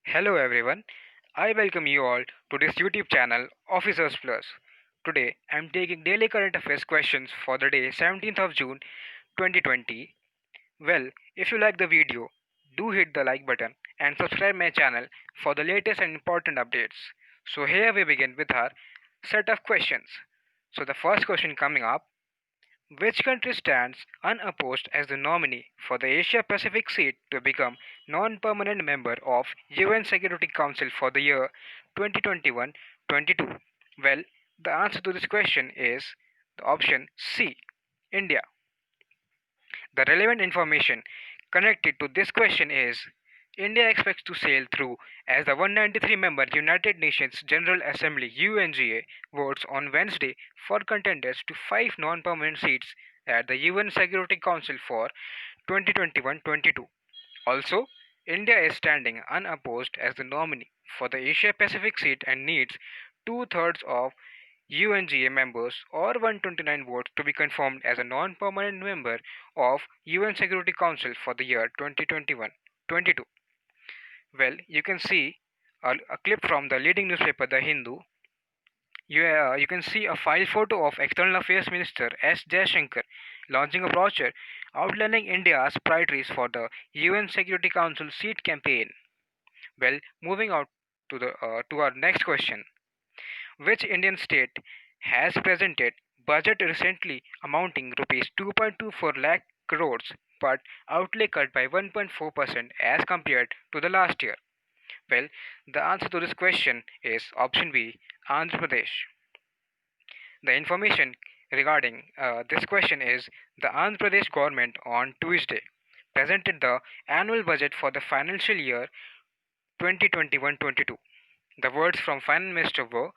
Hello everyone, I welcome you all to this YouTube channel Officers Plus. Today I am taking daily current affairs questions for the day 17th of June 2020. Well, if you like the video, do hit the like button and subscribe my channel for the latest and important updates. So here we begin with our set of questions. So the first question coming up: which country stands unopposed as the nominee for the Asia Pacific seat to become non-permanent member of UN Security Council for the year 2021-22? Well, the answer to this question is the option C, India. The relevant information connected to this question is India expects to sail through as the 193-member United Nations General Assembly UNGA votes on Wednesday for contenders to five non-permanent seats at the UN Security Council for 2021-22. Also, India is standing unopposed as the nominee for the Asia Pacific seat and needs two-thirds of UNGA members or 129 votes to be confirmed as a non-permanent member of UN Security Council for the year 2021-22. Well, you can see a clip from the leading newspaper The Hindu. You can see a file photo of External Affairs Minister S. Jaishankar launching a brochure outlining India's priorities for the UN Security Council seat campaign. Well, moving out to our next question. Which Indian state has presented budget recently amounting rupees 2.24 lakh crores but outlay cut by 1.4% as compared to the last year? Well, the answer to this question is option B, Andhra Pradesh. The information regarding this question is the Andhra Pradesh government on Tuesday presented the annual budget for the financial year 2021-22. The words from Finance Minister were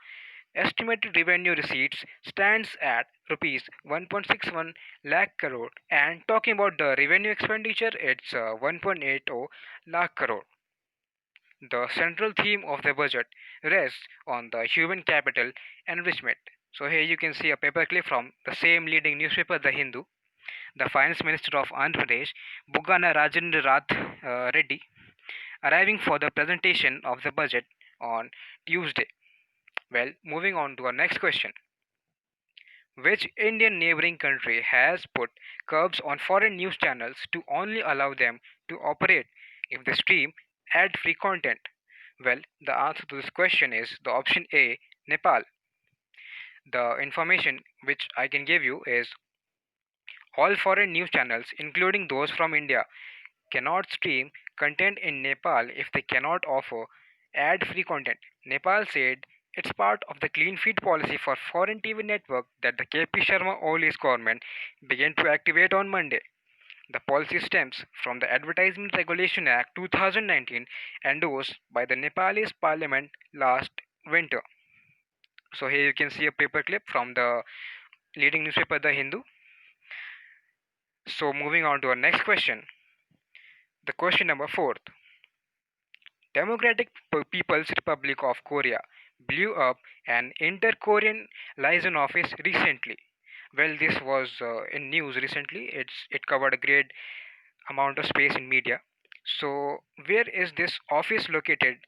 estimated revenue receipts stands at rupees 1.61 lakh crore, and talking about the revenue expenditure it's 1.80 lakh crore. The central theme of the budget rests on the human capital enrichment. So here you can see a paperclip from the same leading newspaper The Hindu. The finance minister of Andhra Pradesh, Bugana Rajendra Rath Reddy, arriving for the presentation of the budget on Tuesday. Well, moving on to our next question. Which Indian neighboring country has put curbs on foreign news channels to only allow them to operate if they stream ad free content? Well, the answer to this question is the option A, Nepal. The information which I can give you is all foreign news channels, including those from India, cannot stream content in Nepal if they cannot offer ad free content. Nepal said it's part of the clean feed policy for foreign TV network that the KP Sharma Oli's government began to activate on Monday. The policy stems from the Advertisement Regulation Act 2019 endorsed by the Nepalese parliament last winter. So here you can see a paperclip from the leading newspaper The Hindu. So moving on to our next question. The question number 4. Democratic People's Republic of Korea blew up an inter-Korean liaison office recently. Well, this was in news recently. It covered a great amount of space in media. So, where is this office located,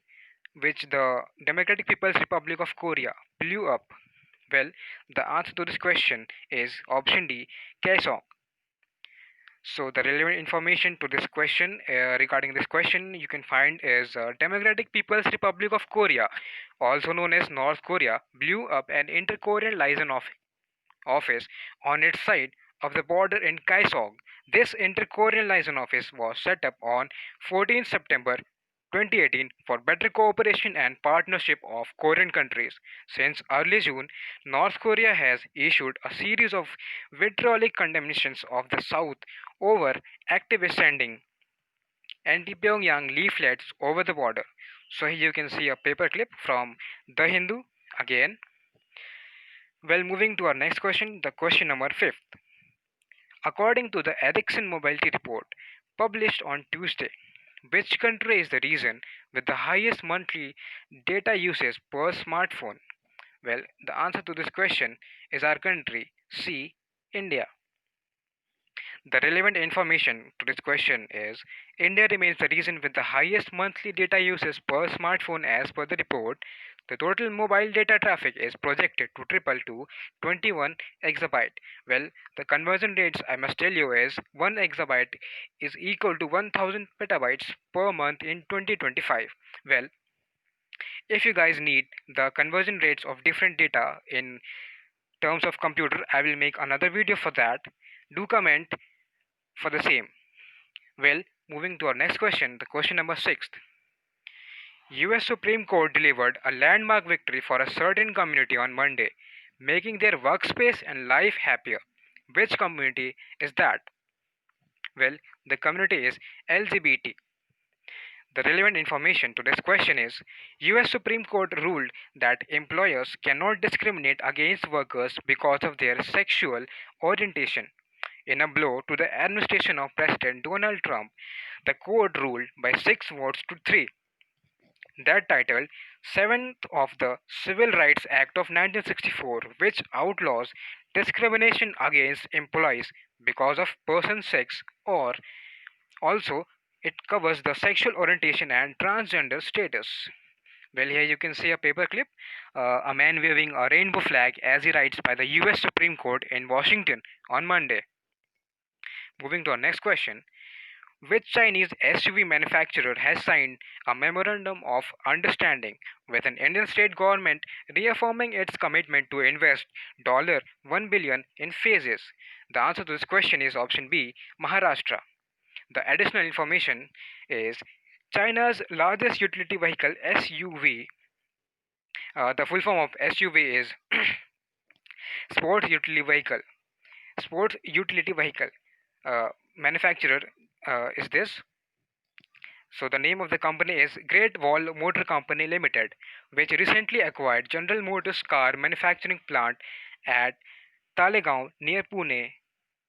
which the Democratic People's Republic of Korea blew up? Well, the answer to this question is option D, Kaesong. So the relevant information to this question regarding this question you can find is Democratic People's Republic of Korea, also known as North Korea, blew up an inter-Korean liaison office on its side of the border in Kaesong. This inter-Korean liaison office was set up on 14 September 2018 for better cooperation and partnership of Korean countries. Since early June, North Korea has issued a series of vitriolic condemnations of the South over activists sending anti-Pyongyang leaflets over the border. So here you can see a paperclip from The Hindu again. Well, moving to our next question, the question number 5. According to the Ericsson Mobility Report published on Tuesday, which country is the region with the highest monthly data usage per smartphone? Well, the answer to this question is our country, C, India. The relevant information to this question is India remains the region with the highest monthly data uses per smartphone as per the report. The total mobile data traffic is projected to triple to 21 exabyte. Well, the conversion rates I must tell you is 1 exabyte is equal to 1000 petabytes per month in 2025. Well, if you guys need the conversion rates of different data in terms of computer, I will make another video for that. Do comment for the same. Well, moving to our next question, the question number 6. US Supreme Court delivered a landmark victory for a certain community on Monday, making their workspace and life happier. Which community is that? Well, the community is LGBT. The relevant information to this question is US Supreme Court ruled that employers cannot discriminate against workers because of their sexual orientation. In a blow to the administration of President Donald Trump, the court ruled by 6 votes to 3 that titled 7th of the Civil Rights Act of 1964, which outlaws discrimination against employees because of person sex, or also it covers the sexual orientation and transgender status. Well, here you can see a paperclip, a man waving a rainbow flag as he writes by the US Supreme Court in Washington on Monday. Moving to our next question. Which Chinese SUV manufacturer has signed a memorandum of understanding with an Indian state government reaffirming its commitment to invest $1 billion in phases? The answer to this question is option B, Maharashtra. The additional information is China's largest utility vehicle SUV. The full form of SUV is Sports Utility Vehicle. Sports Utility Vehicle manufacturer is this. So the name of the company is Great Wall Motor Company Limited, which recently acquired General Motors car manufacturing plant at Talegaon near Pune.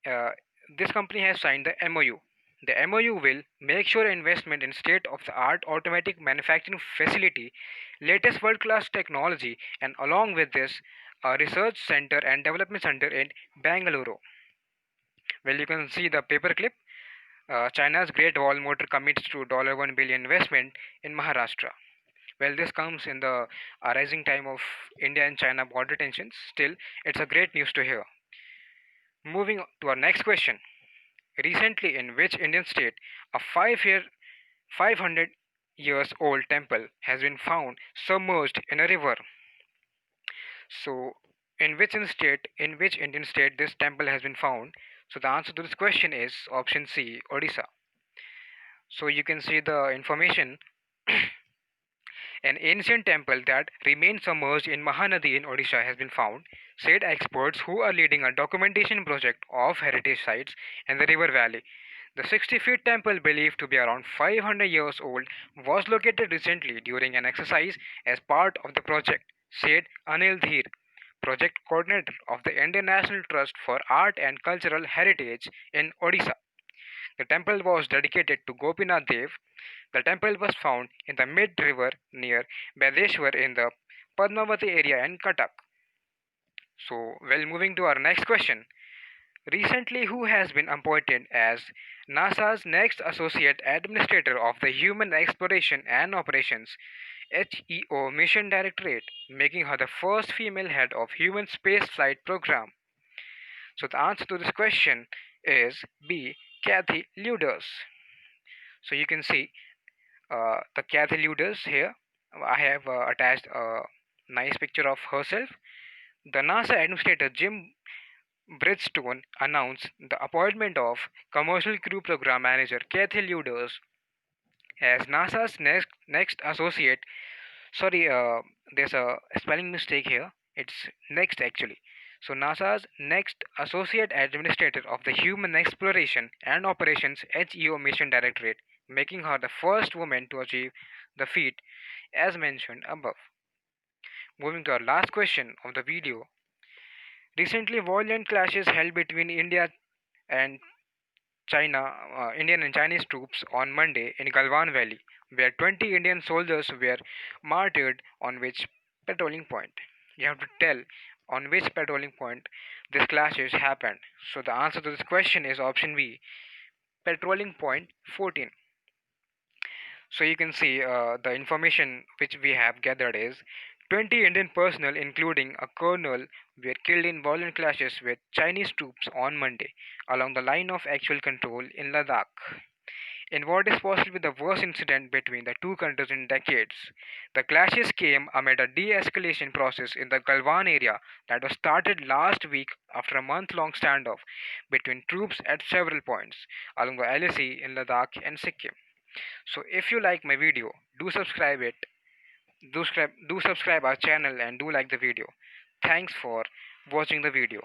Uh, this company has signed the MOU. The MOU will make sure investment in state-of-the-art automatic manufacturing facility, latest world-class technology, and along with this, a research center and development center in Bangalore. Well, you can see the paperclip. China's Great Wall Motor commits to $1 billion investment in Maharashtra. Well, this comes in the rising time of India and China border tensions. Still, it's a great news to hear. Moving to our next question. Recently, in which Indian state a 500 years old temple has been found submerged in a river? So, in which Indian state this temple has been found? So the answer to this question is option C, Odisha. So you can see the information. An ancient temple that remains submerged in Mahanadi in Odisha has been found, said experts who are leading a documentation project of heritage sites in the river valley. The 60-feet temple, believed to be around 500 years old, was located recently during an exercise as part of the project, said Anil Dheer, project coordinator of the Indian National Trust for Art and Cultural Heritage in Odisha. The temple was dedicated to Gopinath Dev. The temple was found in the mid river near Bedeshwar in the Padmavati area in Cuttack. So, well, moving to our next question. Recently, who has been appointed as NASA's next Associate Administrator of the Human Exploration and Operations HEO Mission Directorate, making her the first female head of Human Spaceflight Program? So, the answer to this question is B. Kathy Luders. So, you can see the Kathy Luders here. I have attached a nice picture of herself. The NASA Administrator Jim Bridgestone announced the appointment of Commercial Crew Program Manager Kathy Luders as NASA's next associate. Sorry, there's a spelling mistake here. It's next actually. So NASA's next associate administrator of the Human Exploration and Operations HEO Mission Directorate, making her the first woman to achieve the feat as mentioned above. Moving to our last question of the video. Recently, violent clashes held between and Indian and Chinese troops on Monday in Galwan Valley, where 20 Indian soldiers were martyred on which patrolling point. You have to tell On which patrolling point these clashes happened? So the answer to this question is option B, patrolling point 14. So you can see the information which we have gathered is 20 Indian personnel, including a colonel, were killed in violent clashes with Chinese troops on Monday along the line of actual control in Ladakh. In what is possibly the worst incident between the two countries in decades, the clashes came amid a de escalation process in the Galwan area that was started last week after a month long standoff between troops at several points along the LAC in Ladakh and Sikkim. So if you like my video, do subscribe it, do subscribe our channel and do like the video. Thanks for watching the video.